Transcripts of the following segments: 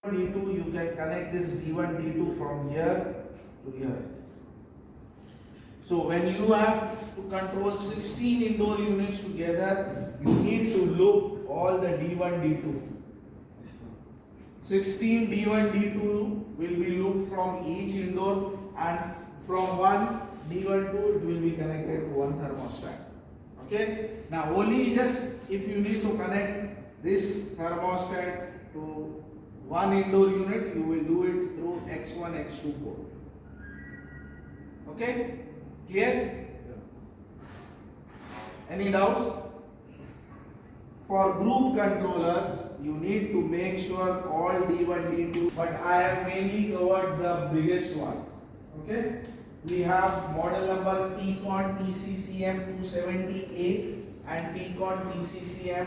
D2, you can connect this D1, D2 from here to here. So when you have to control 16 indoor units together, you need to loop all the D1, D2. 16 D1, D2 will be looped from each indoor, and from one D1 to it will be connected to one thermostat. Okay. Now only just if you need to connect this thermostat to one indoor unit, you will do it through X1, X2 port. Okay? Clear? Any doubts? For group controllers, you need to make sure all D1, D2, but I have mainly covered the biggest one. Okay? We have model number TCON TCCM 270A and TCON TCCM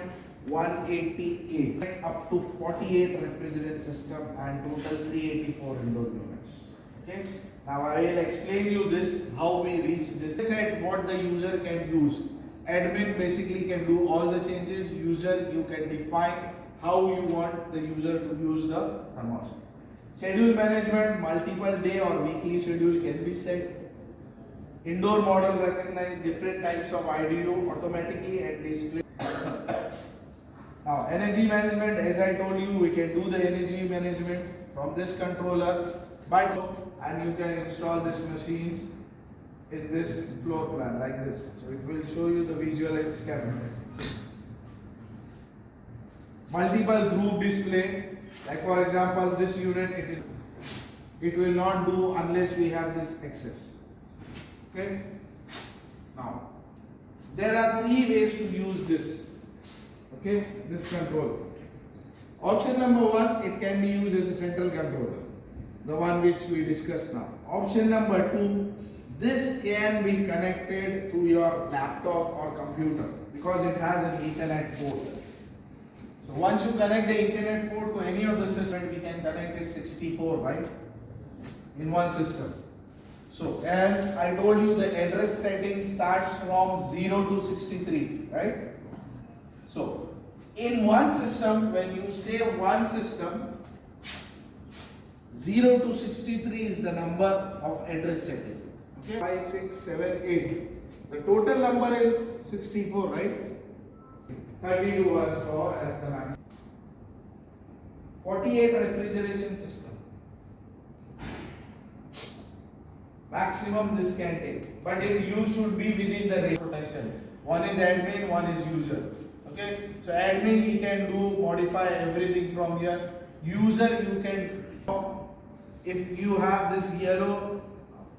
180A, up to 48 refrigerant system and total 384 indoor units. Okay. Now I will explain you this, how we reach this. I said what the user can use. Admin basically can do all the changes. User, you can define how you want the user to use the thermostat. Schedule management, multiple day or weekly schedule can be set. Indoor model recognize different types of IDU automatically and display. Now energy management, as I told you, we can do the energy management from this controller, and you can install these machines in this floor plan like this. So it will show you the visual schematic. Multiple group display, like for example this unit, it will not do unless we have this access. Okay. Now there are three ways to use this. Okay, this controller. Option number one, it can be used as a central controller, the one which we discussed now. Option number two, this can be connected to your laptop or computer because it has an Ethernet port. So once you connect the Ethernet port to any of the systems, we can connect this 64, right? In one system. So, and I told you the address setting starts from 0 to 63, right? So, in one system, when you say one system, 0 to 63 is the number of address setting. Okay? 5, 6, 7, 8. The total number is 64, right? 32 was for as the max. 48 refrigeration system. Maximum this can take. But you should be within the range of protection. One is admin, one is user. Okay, so admin he can do modify everything from here. User you can, if you have this yellow,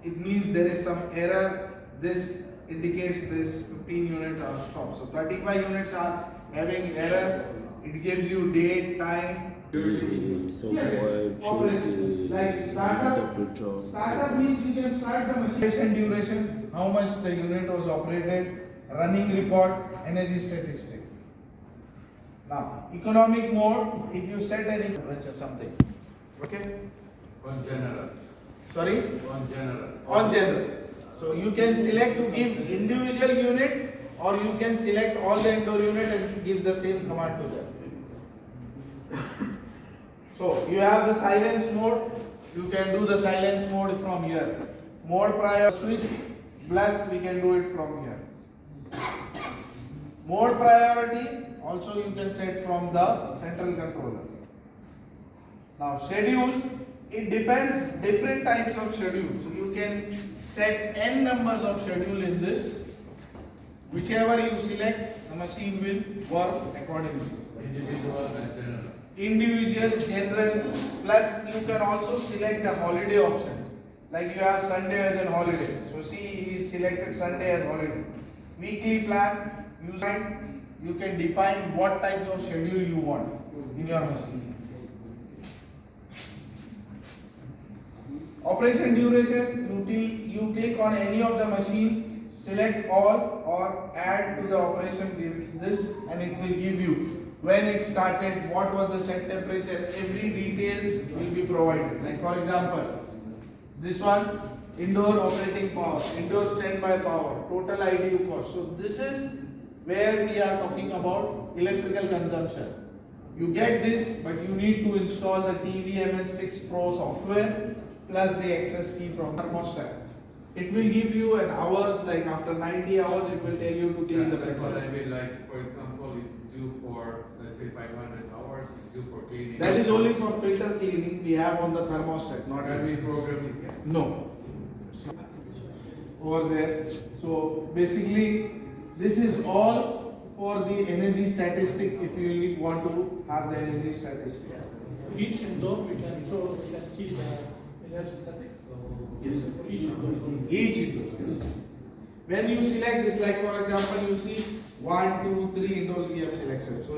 it means there is some error. This indicates this 15 unit or stop. So 35 units are having error. It gives you date, time. So yes, like startup means you can start the machine duration, how much the unit was operated, running report, energy statistic. Now, economic mode, if you set any temperature something, okay? On general. Sorry? On general. On general. So you can select to give individual unit, or you can select all the indoor unit and give the same command to them. So you have the silence mode, you can do the silence mode from here. Mode prior switch, plus we can do it from here. Mode priority, also you can set from the central controller. Now schedules, it depends different types of schedules. So you can set n numbers of schedule in this. Whichever you select, the machine will work accordingly. Individual and general. Individual, general, plus you can also select the holiday options. Like you have Sunday as a holiday. So see, he selected Sunday as holiday. Weekly plan, you can define what types of schedule you want in your machine. Operation duration, you click on any of the machine, select all or add to the operation this, and it will give you when it started, what was the set temperature, every details will be provided. Like for example, this one, indoor operating power, indoor standby power, total IDU cost. So this is where we are talking about electrical consumption. You get this, but you need to install the TVMS 6 Pro software plus the access key from thermostat. It will give you an hours, like after 90 hours, it will tell you to clean the That's what filter. I mean, like, for example, it's due for, let's say, 500 hours, it's due for cleaning. That is only for filter cleaning we have on the thermostat, not every program. No. Over there. So basically, this is all for the energy statistic if you want to have the energy statistic. Each indoor we can see the energy statics. Yes. For each indoor. Each indoor, yes. When you select this, like for example, you see 1, 2, 3 indoors we have selected. So